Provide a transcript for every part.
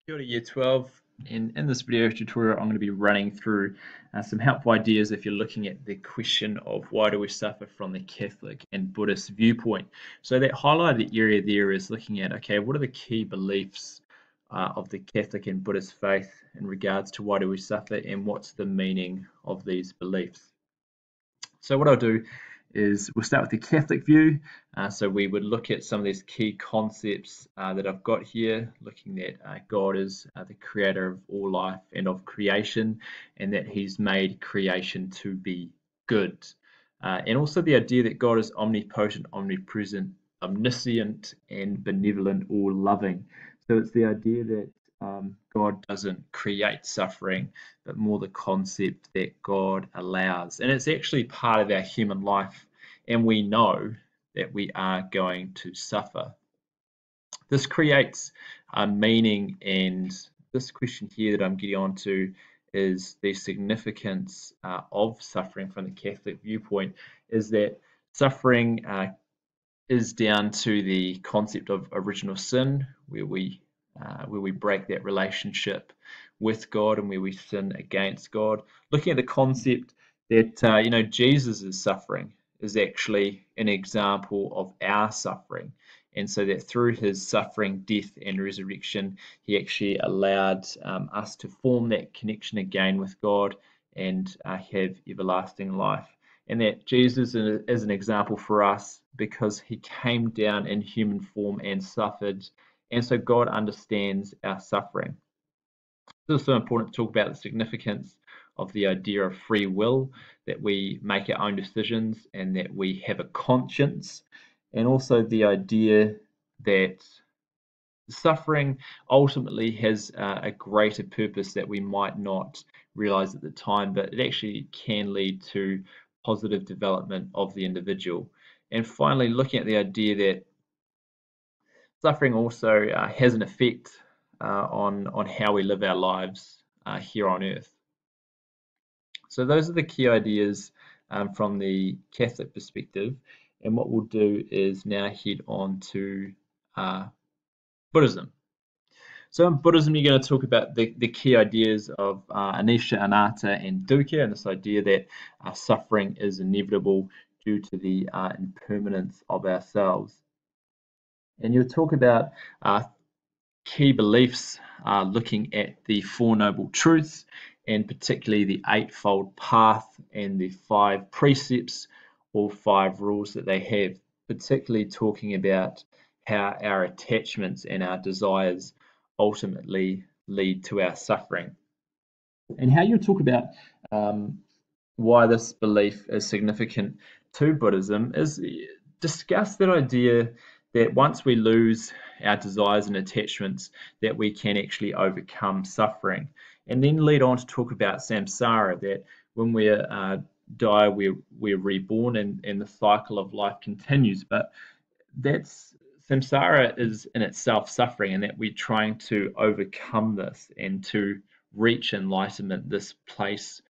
Kia ora, Year 12, and in this video tutorial I'm going to be running through some helpful ideas if you're looking at the question of why do we suffer from the Catholic and Buddhist viewpoint. So that highlighted area there is looking at, okay, what are the key beliefs of the Catholic and Buddhist faith in regards to why do we suffer and what's the meaning of these beliefs. So what I'll do is we'll start with the Catholic view. So we would look at some of these key concepts that I've got here, looking at God is the creator of all life and of creation, and that he's made creation to be good. And also the idea that God is omnipotent, omnipresent, omniscient, and benevolent or loving. So it's the idea that God doesn't create suffering, but more the concept that God allows. And it's actually part of our human life, and we know that we are going to suffer. This creates a meaning, and this question here that I'm getting onto is the significance of suffering from the Catholic viewpoint, is that suffering is down to the concept of original sin, where we break that relationship with God and where we sin against God. Looking at the concept that Jesus' suffering is actually an example of our suffering, and so that through his suffering, death, and resurrection, he actually allowed us to form that connection again with God and have everlasting life. And that Jesus is an example for us because he came down in human form and suffered, and so God understands our suffering. It's also important to talk about the significance of the idea of free will, that we make our own decisions and that we have a conscience, and also the idea that suffering ultimately has a greater purpose that we might not realize at the time, but it actually can lead to positive development of the individual. And finally, looking at the idea that suffering also has an effect on how we live our lives here on earth. So those are the key ideas from the Catholic perspective. And what we'll do is now head on to Buddhism. So in Buddhism, you're going to talk about the key ideas of anicca, anatta, and dukkha, and this idea that suffering is inevitable due to the impermanence of ourselves. And you'll talk about key beliefs looking at the Four Noble Truths, and particularly the Eightfold Path and the 5 precepts or 5 rules that they have, particularly talking about how our attachments and our desires ultimately lead to our suffering. And how you talk about why this belief is significant to Buddhism is discuss that idea that once we lose our desires and attachments, that we can actually overcome suffering. And then lead on to talk about samsara, that when we die, we're reborn and the cycle of life continues. But that's samsara is in itself suffering, and that we're trying to overcome this and to reach enlightenment, this place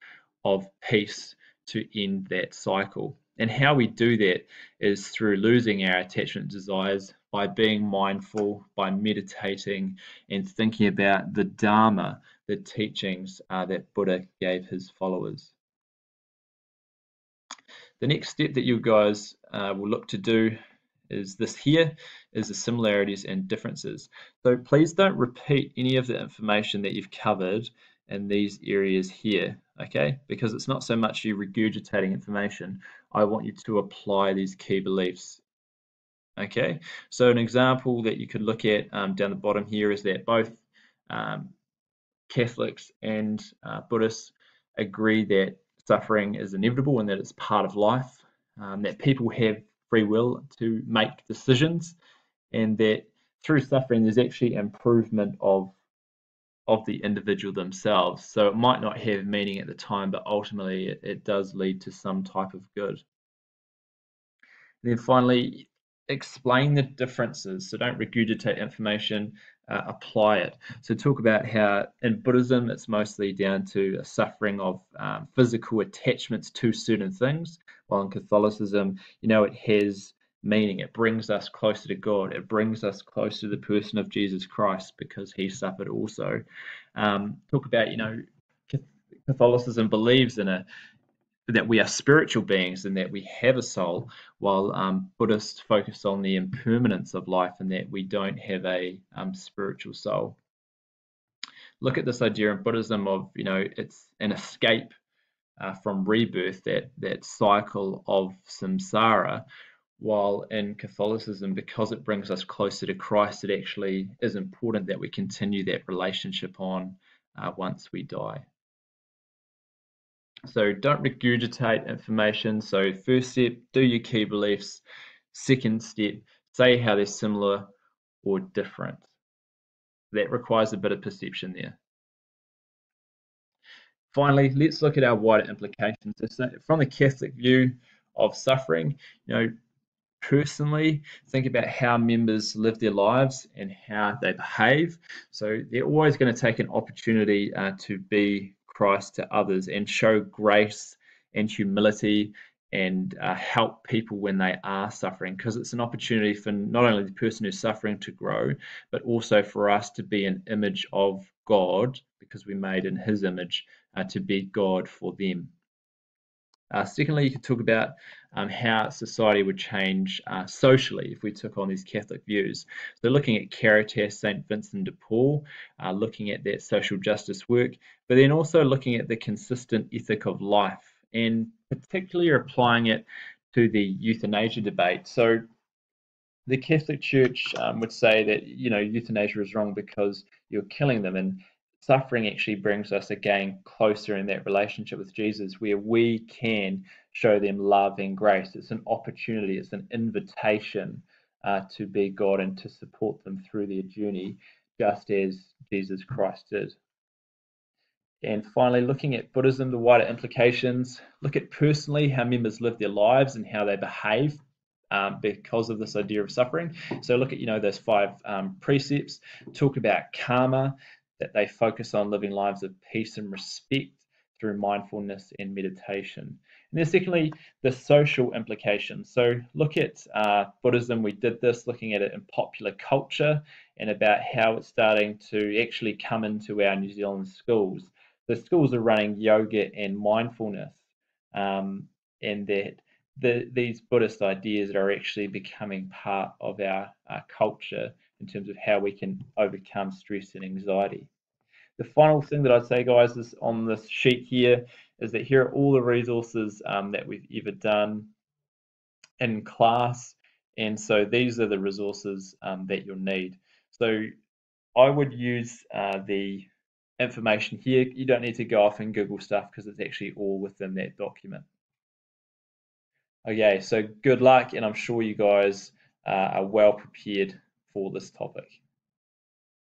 of peace to end that cycle. And how we do that is through losing our attachment desires, by being mindful, by meditating, and thinking about the Dharma, the teachings that Buddha gave his followers. The next step that you guys will look to do is this here, is the similarities and differences. So please don't repeat any of the information that you've covered in these areas here, okay? Because it's not so much you regurgitating information. I want you to apply these key beliefs, okay? So an example that you could look at down the bottom here is that both Catholics and Buddhists agree that suffering is inevitable and that it's part of life, that people have free will to make decisions, and that through suffering there's actually improvement of the individual themselves. So it might not have meaning at the time, but ultimately it does lead to some type of good. And then finally, explain the differences. So don't regurgitate information, apply it. So talk about how in Buddhism it's mostly down to a suffering of physical attachments to certain things, while in Catholicism, it has meaning. It brings us closer to God. It brings us closer to the person of Jesus Christ because he suffered also. Talk about, Catholicism believes in that we are spiritual beings and that we have a soul, while Buddhists focus on the impermanence of life and that we don't have a spiritual soul. Look at this idea in Buddhism of, it's an escape from rebirth, that cycle of samsara, while in Catholicism, because it brings us closer to Christ, it actually is important that we continue that relationship on once we die. So don't regurgitate information. So first step, do your key beliefs. Second step, say how they're similar or different. That requires a bit of perception there. Finally, let's look at our wider implications. So from the Catholic view of suffering, personally, think about how members live their lives and how they behave. So they're always going to take an opportunity to be Christ to others and show grace and humility and help people when they are suffering, because it's an opportunity for not only the person who's suffering to grow, but also for us to be an image of God, because we're made in his image, to be God for them. Secondly, you could talk about how society would change socially if we took on these Catholic views. So looking at Caritas, St. Vincent de Paul, looking at that social justice work, but then also looking at the consistent ethic of life and particularly applying it to the euthanasia debate. So the Catholic Church would say that euthanasia is wrong because you're killing them, and suffering actually brings us again closer in that relationship with Jesus, where we can show them love and grace. It's an opportunity, it's an invitation to be God and to support them through their journey, just as Jesus Christ did. And finally, looking at Buddhism, the wider implications, look at personally how members live their lives and how they behave because of this idea of suffering. So look at, those 5 precepts, talk about karma, that they focus on living lives of peace and respect through mindfulness and meditation. And then secondly, the social implications. So look at Buddhism. We did this looking at it in popular culture and about how it's starting to actually come into our New Zealand schools. The schools are running yoga and mindfulness, and that these Buddhist ideas are actually becoming part of our culture in terms of how we can overcome stress and anxiety. The final thing that I'd say, guys, is on this sheet here, is that here are all the resources that we've ever done in class, and so these are the resources that you'll need. So I would use the information here. You don't need to go off and Google stuff because it's actually all within that document. Okay, so good luck, and I'm sure you guys are well prepared for this topic.